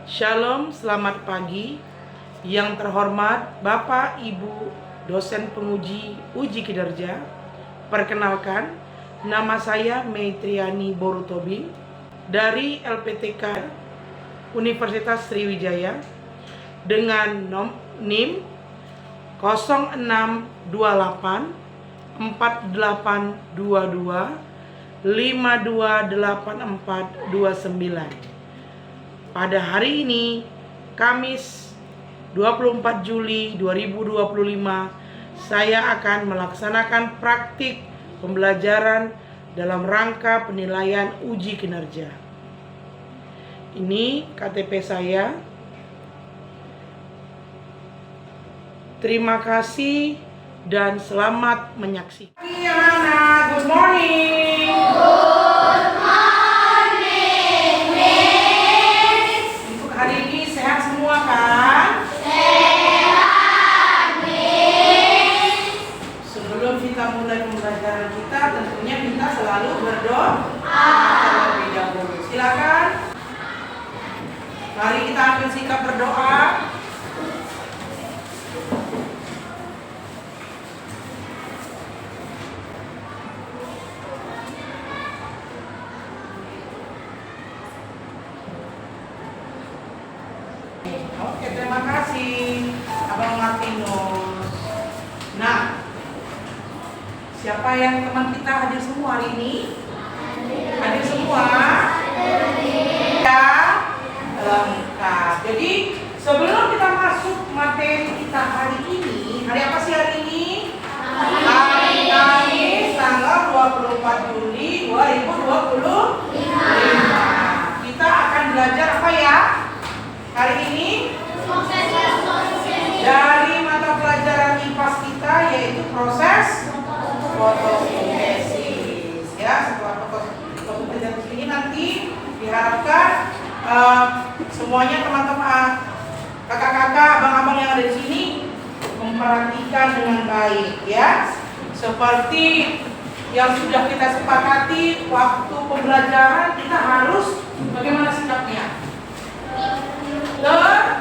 Shalom, selamat pagi. Yang terhormat Bapak Ibu dosen penguji uji kinerja. Perkenalkan, nama saya Meitriani Borutobi dari LPTK Universitas Sriwijaya dengan NIM 0628 4822 528429. Pada hari ini, Kamis 24 Juli 2025, saya akan melaksanakan praktik pembelajaran dalam rangka penilaian uji kinerja. Ini KTP saya. Terima kasih dan selamat menyaksikan. Good morning. Untuk hari ini sehat semua kan? Sehat, Miss. Sebelum kita mulai pembelajaran kita, tentunya kita selalu berdoa terlebih dahulu. Silakan. Mari kita ambil sikap berdoa. Oke, terima kasih Abang Martinus. Nah, siapa yang teman kita hadir semua hari ini? Hadir semua? Ya, lengkap. Jadi sebelum kita masuk materi kita hari ini, hari apa sih hari ini? Hari Kamis, tanggal 24 Juli 2025. Kita akan belajar apa ya? Hari ini dari mata pelajaran IPAS kita, yaitu proses fotosintesis. Ya, setelah fotosintesis ini nanti diharapkan semuanya teman-teman, kakak-kakak, abang-abang yang ada di sini memperhatikan dengan baik, ya. Seperti yang sudah kita sepakati waktu pembelajaran, kita harus bagaimana sikapnya? Tertib.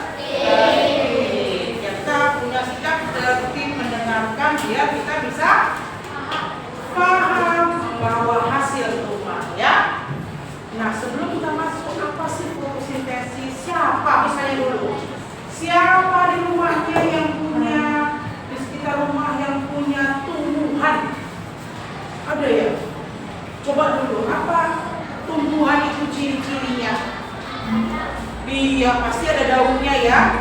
Kita punya sikap tertib mendengarkan biar kita bisa paham membawa hasil rumah, ya. Nah, sebelum kita masuk, apa sih fotosintesis? Siapa misalnya dulu? Siapa di rumahnya yang punya, di sekitar rumah yang punya tumbuhan? Ada ya? Coba dulu, apa tumbuhan itu ciri-cirinya? Iya, pasti ada daunnya ya.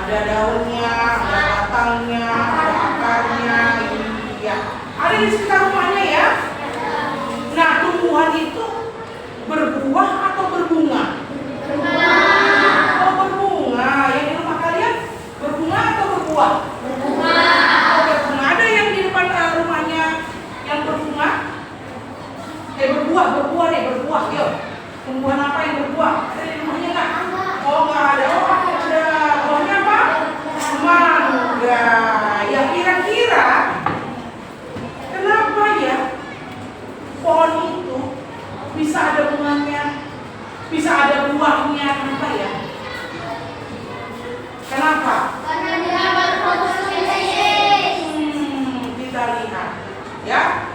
Ada daunnya, ada batangnya, ada akarnya. Iya. Ada di sekitar rumahnya ya. Nah, tumbuhan itu berbuah atau berbunga? Oh, berbunga. Yang di rumah kalian berbunga atau berbuah? Oh, berbunga. Ada yang di depan rumahnya yang berbunga? Berbuah deh, berbuah. Yuk. Tumbuhan apa yang berbuah? Ada di rumahnya nggak? Oh, nggak ada. Oh, ada. Buahnya apa? Mangga. Ya, kira-kira kenapa ya pohon itu bisa ada bunganya, bisa ada buahnya? Kenapa ya? Kenapa? Karena dia berfotosintesis. Kita lihat ya.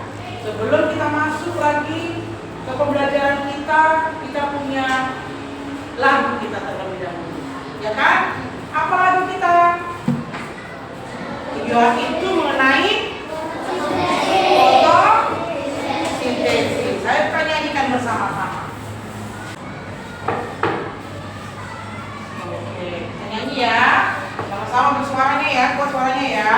Sebelum kita masuk lagi ke pembelajaran kita punya lagu kita terlebih dahulu, ya kan? Apa lagu kita? Ya, itu mengenai fotosintesis. Saya akan nyanyikan bersama-sama. Oke, kita nyanyi ya. Sama-sama bersuaranya ya, kuat suaranya ya.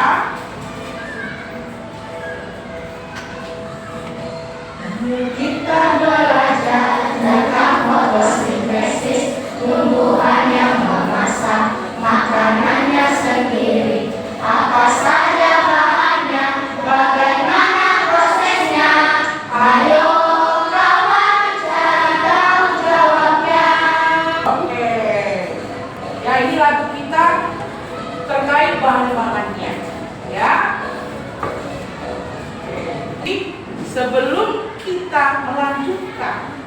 Kita belajar tentang fotosintesis, tumbuhan yang memasak makanannya sendiri. Apa saja bahannya, bagaimana prosesnya? Ayo kawan cari tahu jawabnya. Oke. Ya, ini lagu kita terkait bahan-bahannya, ya. Jadi sebelum kita melanjutkan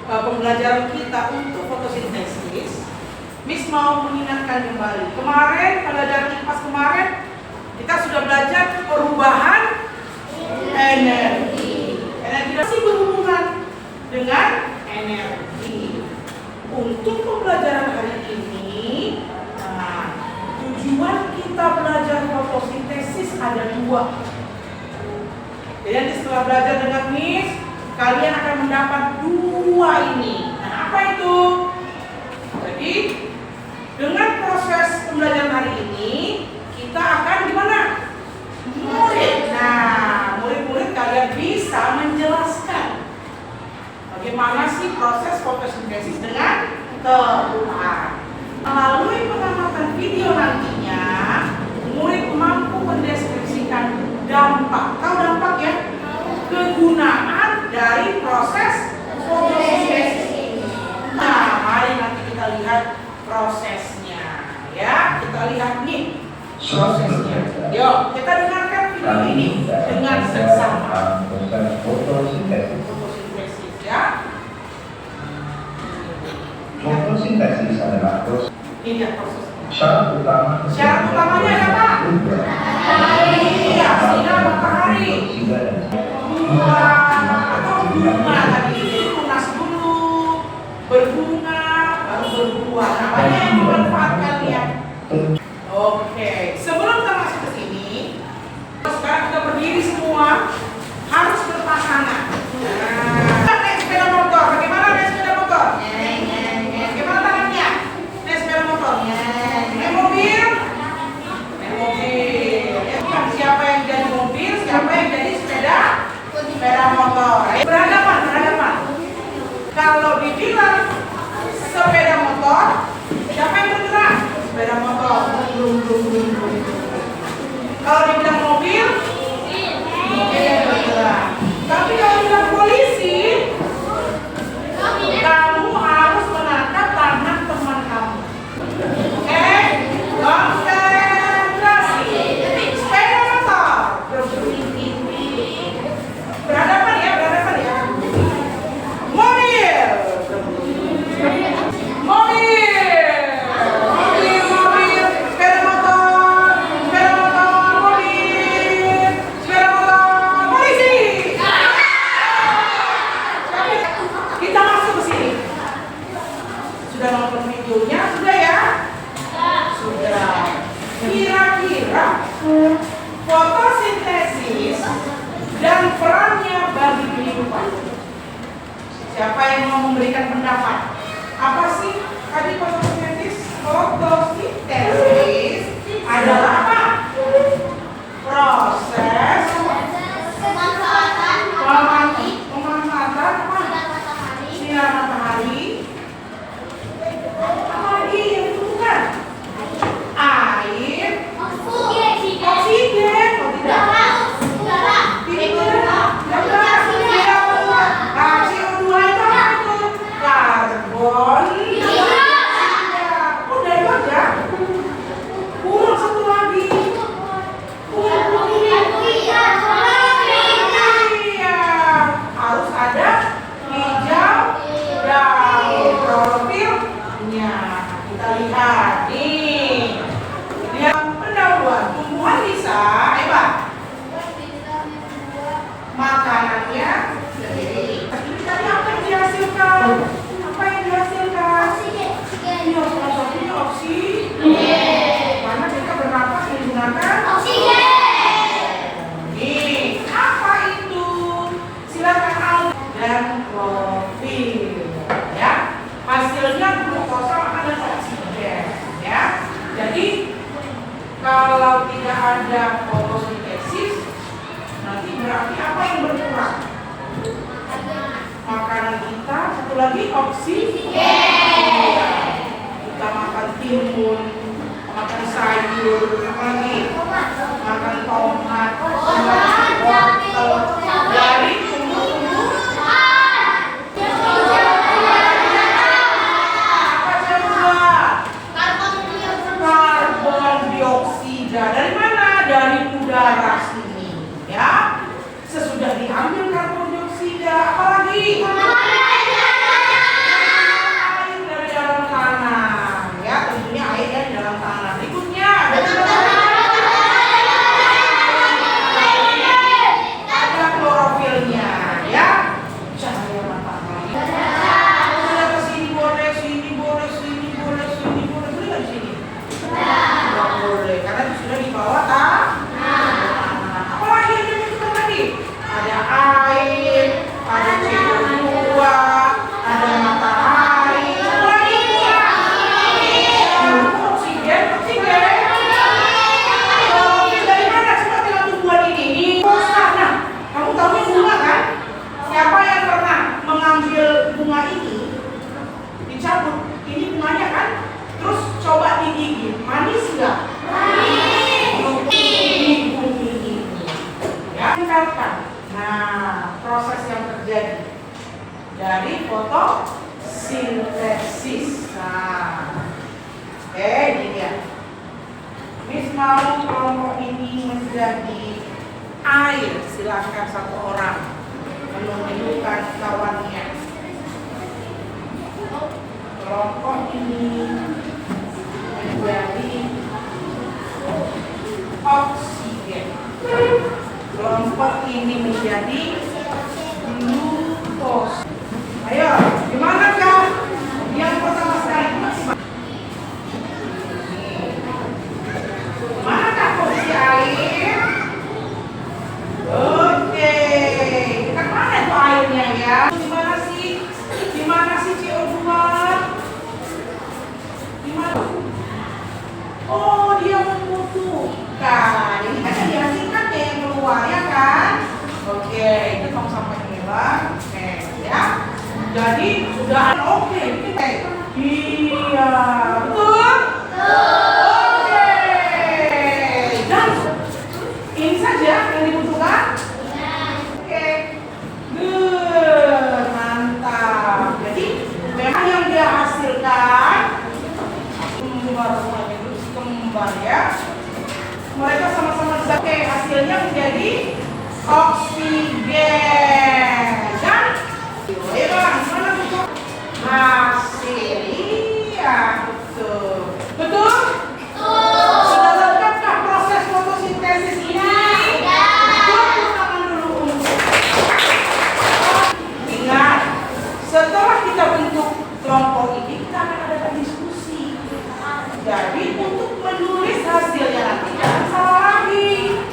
pembelajaran kita untuk fotosintesis, Miss mau mengingatkan kembali. Kemarin pelajaran IPA kemarin kita sudah belajar perubahan energi. Energi masih berhubungan dengan energi. Untuk pembelajaran hari ini, tujuan kita belajar fotosintesis ada 2. Jadi nanti setelah belajar dengan Miss, kalian akan mendapat 2 ini. Nah, apa itu? Jadi dengan proses pembelajaran hari ini, kita akan gimana? Murid. Nah, murid-murid kalian bisa menjelaskan bagaimana sih proses fotosintesis dengan tepat. Melalui pengamatan video nantinya, murid mampu mendeskripsikan dampak. Tahu dampak ya? Kegunaan dari proses fotosintesis ini. Nah, mari nanti kita lihat prosesnya, ya. Kita lihat nih prosesnya. Yuk, kita dengarkan video ini dengan seksama. Proses fotosintesis. Fotosintesis, ya. Fotosintesis adalah proses. Ini ya prosesnya. Syarat utama. Syarat utamanya apa? Iya, sinar matahari. Buah atau bunga tadi. Jadi tunas dulu, berbunga, baru berbuah. Nah, banyak yang memanfaatkan ya. Oke, sebelum kita masuk ke sini, sekarang kita berdiri semua, harus berpasangan. Nah, naik sepeda motor. Bagaimana naik sepeda motor? Bagaimana tangannya? Naik sepeda motor. Naik mobil. Naik mobil. Ya, siapa yang jadi mobil, siapa yang jadi sepeda motor. Berhadapan. Kalau dibilang sepeda motor, siapa yang bergerak? Sepeda motor. Kalau dibilang mobil, mobil yang bergerak. Tapi kalau dibilang polisi, kamu harus menatap tangan teman kamu. Oke? Konsentrasi. Sepeda motor. Berhadapan ya. Mobil, sepeda motor, polisi. Kita masuk ke sini. Sudah nonton videonya, sudah ya? Sudah. Kira-kira fotosintesis dan perannya bagi kehidupan. Siapa yang mau memberikan pendapat? Apa sih tadi fotosintesis? Fotosintesis adalah apa? Proses pemanfaatan sinar matahari. Apa lagi yang dibutuhkan? Air, oksigen, oh tidak. CO2 itu apa itu? Karbon. Udah itu aja. Kurang satu lagi. Iya. Harus ada hijau dan klorofilnya. Kita lihat nih. Yang pendahuluan tumbuhan bisa, makanannya sendiri. Tadi apa yang dihasilkan? Iya, salah satunya oksigen. Karena kita bernapas menggunakan oksigen. Nih, apa itu? Silakan Al dan klorofil. Ya, hasilnya glukosa ada oksigen. Ya, jadi kalau tidak ada fotosintesis, nanti berarti apa yang berkurang? Makanan kita, satu lagi oksigen. Kita makan timun, makan sayur, apa lagi? Makan tomat, wortel, dari tumbuh-tumbuhan. Apa coba? Karbon dioksida. Dari mana? Dari udara sini, ya. Sesudah diambil karbon dioksida, apa lagi? dicabut. Ini bunganya kan? Terus coba digigit, manis nggak? Ini. Ya, tempelkan. Nah, proses yang terjadi dari fotosintesis. Nah, oke, ini dia. Miss mau kelompok ini menjadi air. Silakan satu orang menunjukkan kawannya. Kelompok ini menjadi oksigen. Kelompok ini menjadi glukosa. Ayo, gimana kan? Yang pertama sekali maksimal. Manakah posisi air? Oke, kita mana itu airnya ya? Gimana sih? Gimana sih CO2? Gimana? Oh, dia membutuhkan. Ini kan yang dihasilkan ya yang keluar ya kan? Oke, itu tong sampah hilang. Oke, ya. Jadi sudah oke. Iya, betul? Oke. Dan ini saja yang dibutuhkan. Oke. Good, mantap. Jadi memang yang dia hasilkan kembar ya. Mereka sama-sama oke, hasilnya menjadi oksigen. Dan ayo bang, mana buku hasil? Iya, betul. Betul? Sudah lengkapkah proses fotosintesis ini? Tepuk tangan dulu. Ingat, setelah kita bentuk kelompok ini, kita akan ada diskusi. Jadi untuk menulis hasilnya nanti jangan salah lagi.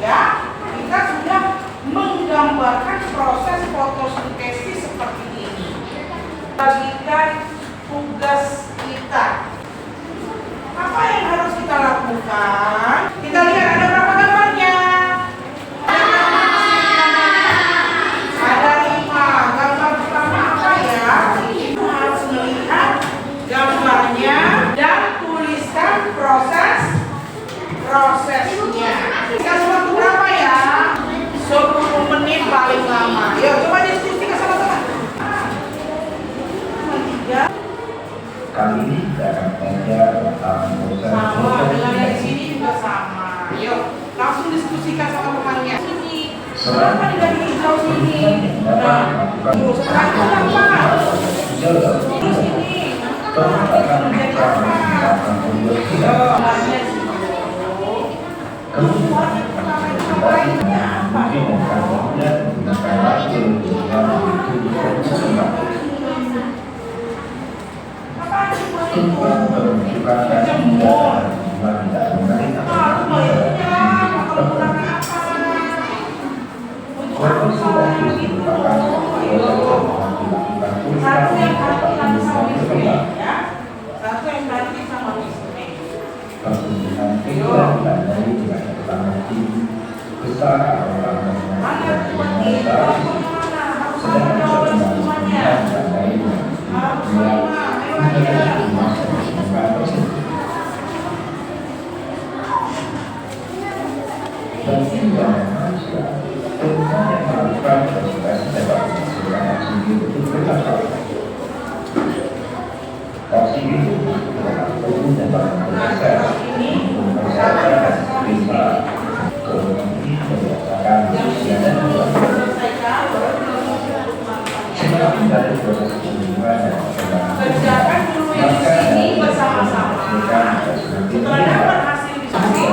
Ya, kita sudah menggambarkan proses fotosintesis seperti ini. Bagikan tugas kita. Apa yang harus kita lakukan? Kita lihat ada berapa gambarnya? Ada 5. Gambar pertama apa ya? Ibu harus melihat gambarnya dan tuliskan prosesnya. Kita waktu berapa ya? 10 menit paling lama. Yuk coba diskusi ke sama-sama. Kali ini kita akan belajar tentang proses Sama dengan yang di sini juga sama. Yuk langsung diskusikan sama temannya. Sini. Kenapa di garis hijau sini? Nah, setelah itu apa? Di sini. Akan menjadi apa? Gambarnya sih. Kemudian kerjakan dulu yang di sini bersama-sama. Setelah dapat hasil diskusi,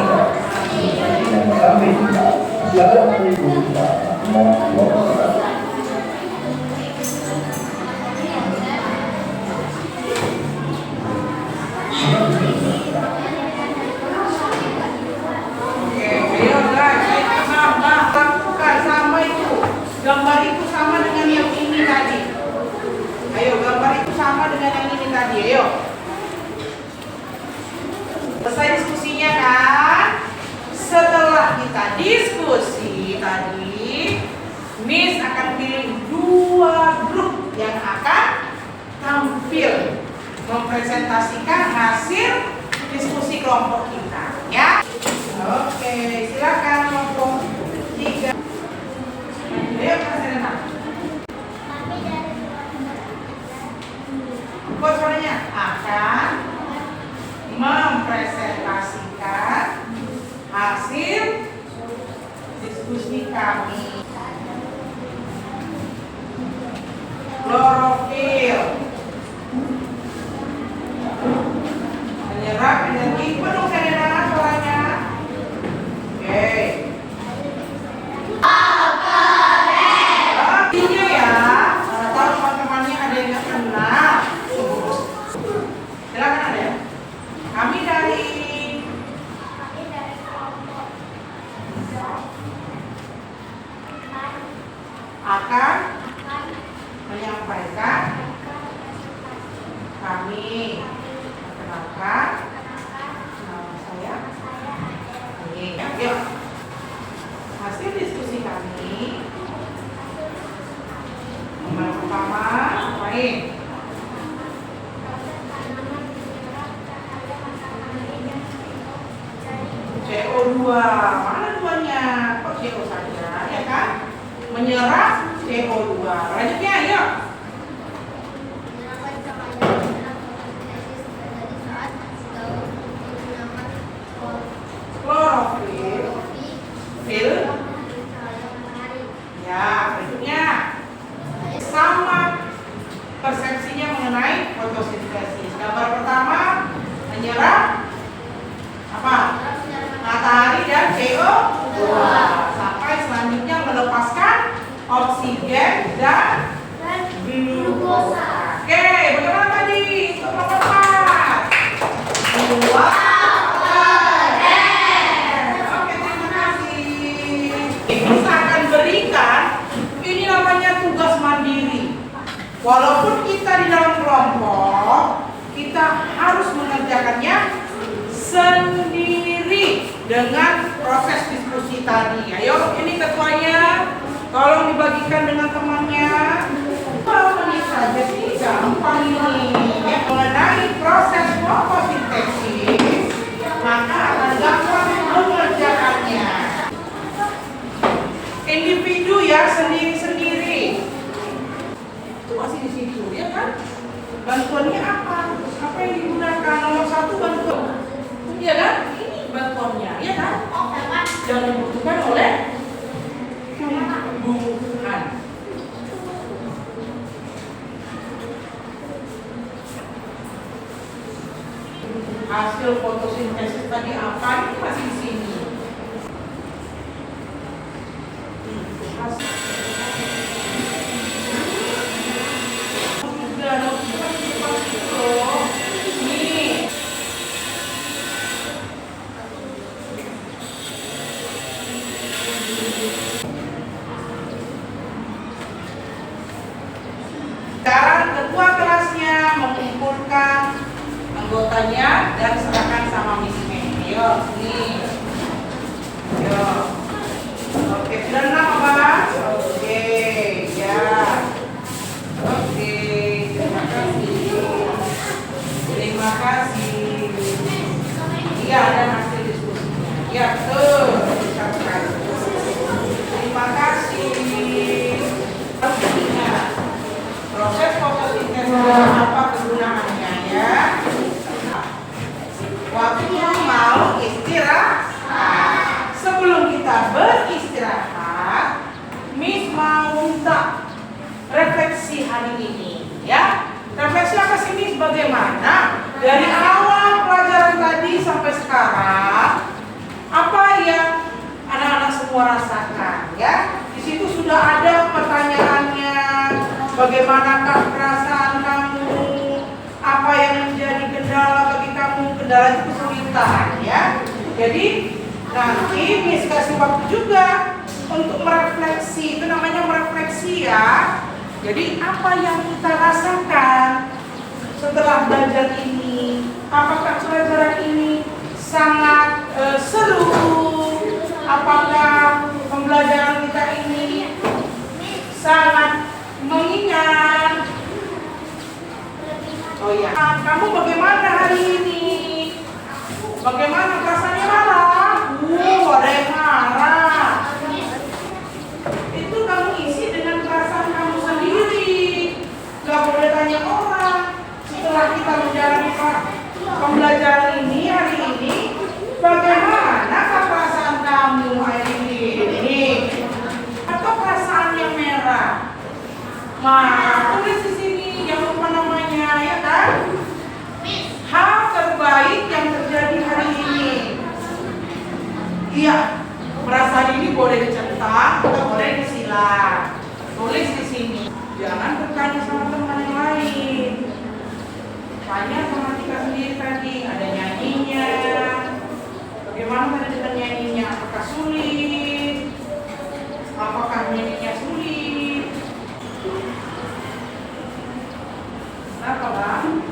gambar itu sama dengan yang ini tadi. Ayo, gambar itu sama dengan yang ini tadi. Ayo. Selesai diskusinya kan? Setelah kita diskusi tadi, Miss akan pilih 2 grup yang akan tampil mempresentasikan hasil diskusi kelompok kita, ya. Oke, silakan kelompok 3. Ayo, Kak Serena. Buat suaranya akan mempresentasikan hasil diskusi kami. Klorofil menyerap energi. Penuh Serena suaranya. Oke. Artinya ya, kalau teman-temannya ada yang nggak kenal, silakan ada. Kami dari akan menyampaikan, kami perkenalkan nama saya. Yuk. Hasil diskusi kami yang pertama ngapain? CO2, mana duanya? Kok CO saja, ya kan? Menyerap CO2. Lanjutnya, yuk. Klorofil. Ya, berikutnya. Sama persepsinya mengenai fotosintesis. Gambar pertama menyerap apa? Matahari dan CO2. Sampai selanjutnya melepaskan oksigen dan glukosa. Oke, bagaimana tadi? Untuk nomor 4. 2. Oke, terima kasih. Kita akan berikan, ini namanya tugas mandiri. Walaupun kita di dalam kelompok, kita harus mengerjakannya sendiri dengan proses diskusi tadi. Ayo, ini ketuanya, tolong dibagikan dengan temannya. Menit saja sih, gampang ini. Mengenai proses fotosintesis, maka akan gampang mengerjakannya. Individu ya, sendiri-sendiri. Itu masih di situ, ya kan? Bantuannya apa? Apa yang digunakan? Nomor 1 bantuan. Iya kan? Ini bantuannya, ya kan? Yang dibutuhkan oleh tumbuhan. Hasil fotosintesis tadi apa? Ini masih di sini. Sekarang ketua kelasnya mengumpulkan anggotanya dan serahkan sama Miss Mei. Ayo, sini. Ayo. Oke, sudah 6 apa? Oke, ya. Oke, terima kasih. Terima kasih. Iya, ada hasil diskusinya. Ya, betul. Terima kasih. Proses fotosintesis apa kegunaannya ya? Waktu mau istirahat. Sebelum kita beristirahat, Miss mau minta refleksi hari ini, ya. Refleksi apa sih Miss? Bagaimana dari awal pelajaran tadi sampai sekarang, apa yang anak-anak semua rasakan, ya? Di situ sudah ada pertanyaannya. Bagaimanakah perasaan kamu? Apa yang menjadi kendala bagi kamu? Kendala itu kesulitan, ya. Jadi nanti Miss kasih waktu juga untuk merefleksi. Itu namanya merefleksi, ya. Jadi apa yang kita rasakan setelah belajar ini? Apakah pelajaran ini sangat seru? Apakah pembelajaran kita ini sangat mengingat? Oh ya. Nah, kamu bagaimana hari ini? Bagaimana perasaannya marah? Ada yang marah. Itu kamu isi dengan perasaan kamu sendiri. Gak boleh tanya orang. Setelah kita menjalani pembelajaran ini hari ini, bagaimana perasaan kamu hari ini? Atau perasaannya merah? Tulis di sini, jangan lupa namanya, ya kan? Hal terbaik yang terjadi hari ini. Iya, perasaan ini boleh dicetak atau boleh disilang. Tulis di sini. Jangan bertanya sama teman yang lain. Tanya sama kita sendiri tadi. Ada nyanyinya. Bagaimana tadi kita nyanyinya? Apakah sulit? Apakah nyanyinya sulit? Kenapa bang?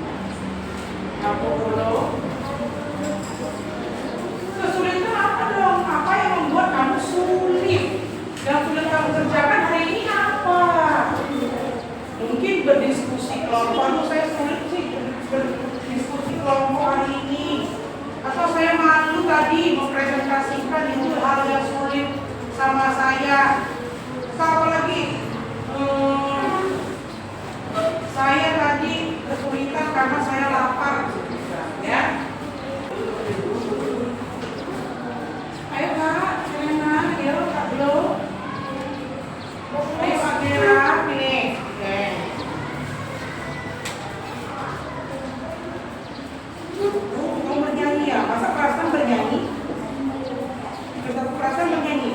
Apa dulu? Kesulitan apa dong? Apa yang membuat kamu sulit? Yang sulit kamu kerjakan hari ini apa? Mungkin berdiskusi kelompok. Aduh, saya sulit sih berdiskusi kelompok hari ini. Atau saya malu tadi mempresentasikan itu hal yang sulit sama saya. Apa lagi? Saya tadi kesulitan karena saya lapar, ya. Ayo Kak, Selena, ayo Kak Blo. Ayo Kak Gera, pilih. Oke. Kamu bernyanyi ya? Masa perasaan bernyanyi? Kita perasaan bernyanyi?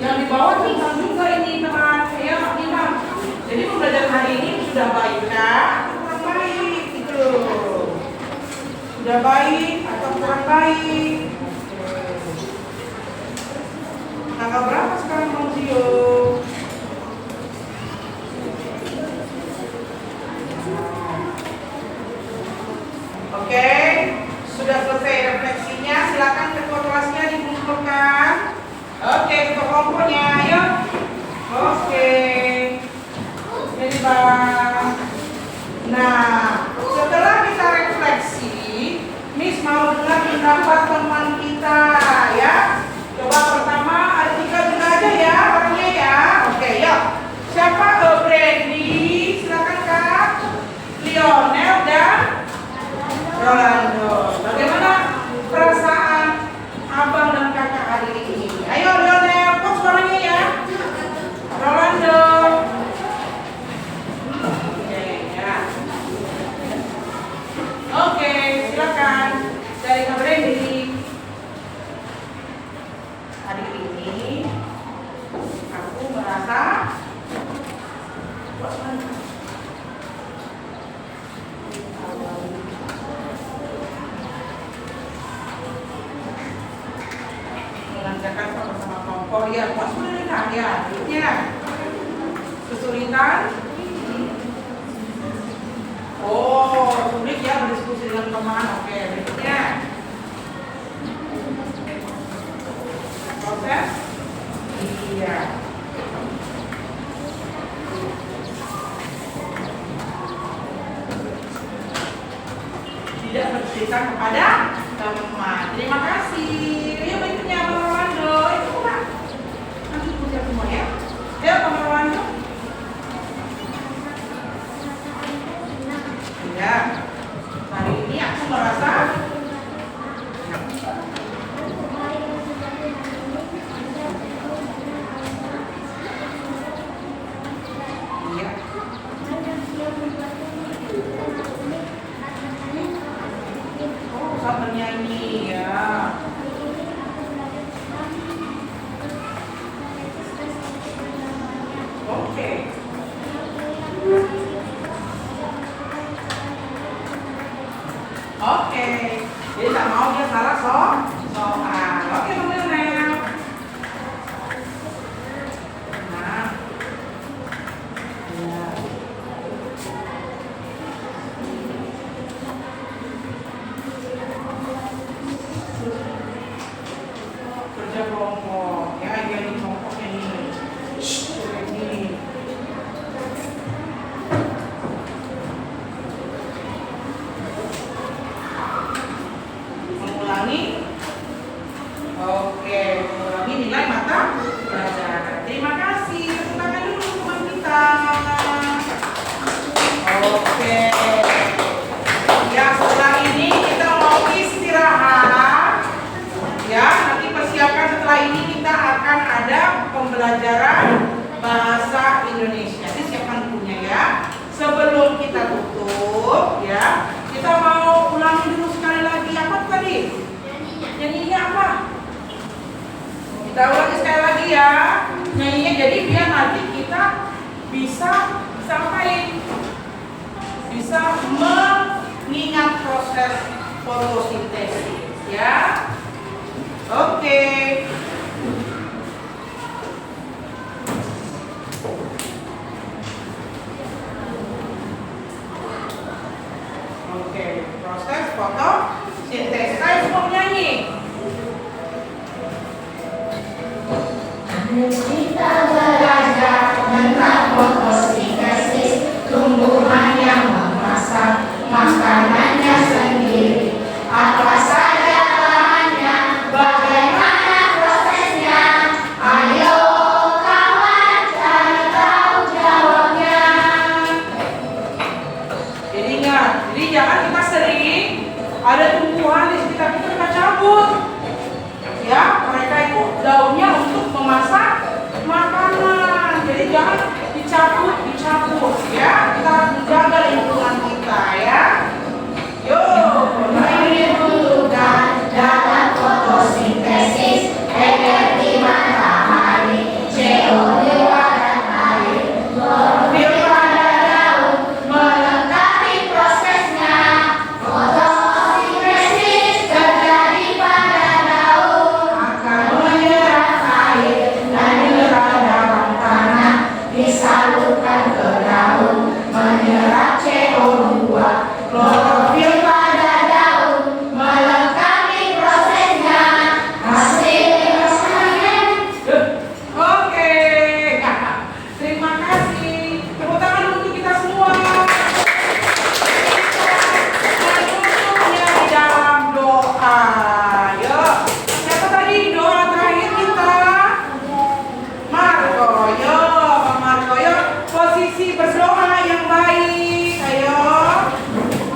Yang di bawah tinggal juga ini teman. Ya, Imam. Jadi pembelajaran hari ini sudah baik kah? Kurang baik gitu. Sudah baik atau kurang baik? Tanggal berapa sekarang Bang Zio? Oke, sudah selesai refleksinya. Silakan ketua kelasnya dikumpulkan. Oke, ketua kelompoknya, ayo. Oke. Jadi bang. Nah, setelah kita refleksi, Miss mau dengar pendapat teman kita, ya. Coba pertama, ada 3 juga aja ya, orangnya ya. Oke, yuk. Siapa? Brandy, silakan Kak. Lionel dan Rolando. Bagaimana perasaan abang dan kakak hari ini? Ayo Lionel, kok suaranya ya? Rolando. Oke, ya. Oke, silakan. Dari Kak Brandy. Hari ini aku merasa mengerjakan sama-sama kelompok ya, kesulitan ya, ya. Kesulitan. Oh, sulit ya berdiskusi dengan teman. Oke, berikutnya. Proses. Iya. Tidak bercerita kepada teman. Terima kasih. Yuk berikutnya Bang Rolando. Itu Pak. Nanti punya semua ya. Yuk Bang Rolando. Ya. Hari ini aku merasa iya. Oh, saat bernyanyi ya. Oke. Oke. Jadi tak mau dia salah soal. Oke, Bang Lionel. Nah. Ya. fotosintesis ya. Oke. Oke, proses fotosintesis. Ayo semua nyanyi. Kita belajar tentang fotosintesis, tumbuhan yang memasak makanannya sendiri. Apa saja bahannya, bagaimana prosesnya? Ayo kawan cari tahu jawabnya. Jadi jangan kita sering ada tumbuhan di sekitar kita cabut. Ya, mereka itu daunnya untuk memasak makanan. Jadi jangan dicabut ya. Kita harus menjaga lingkungan kita ya. Yuk, Dibutuhkan dalam fotosintesis energi matahari, CO2 dan air, klorofil pada daun melengkapi prosesnya. Fotosintesis terjadi pada daun, akan menyerap air dan mineral dalam tanah, disalurkan ke daun, menyerap CO2. Klorofil pada daun melengkapi prosesnya. Hasilnya oke. Terima kasih. Tepuk tangan untuk kita semua. Masuknya di dalam doa. Yuk. Siapa tadi doa terakhir kita? Marco. Yuk, Pak Marco. Yuk, posisi berdoa yang baik. Ayo.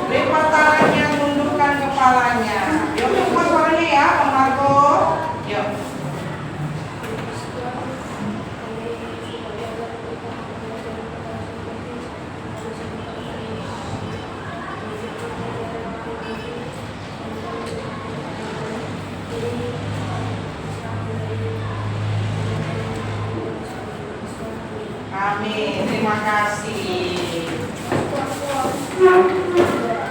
Lipat tangannya, tundukkan kepalanya. Yuk, buka suaranya ya, Pak Marco. Yuk. Amin. Terima kasih.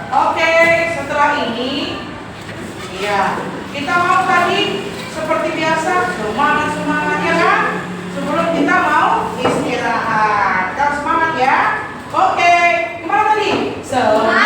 Oke, setelah ini, ya kita mau tadi seperti biasa semangat ya kan? Sebelum kita mau istirahat, kita semangat ya. Oke, gimana tadi? Semangat.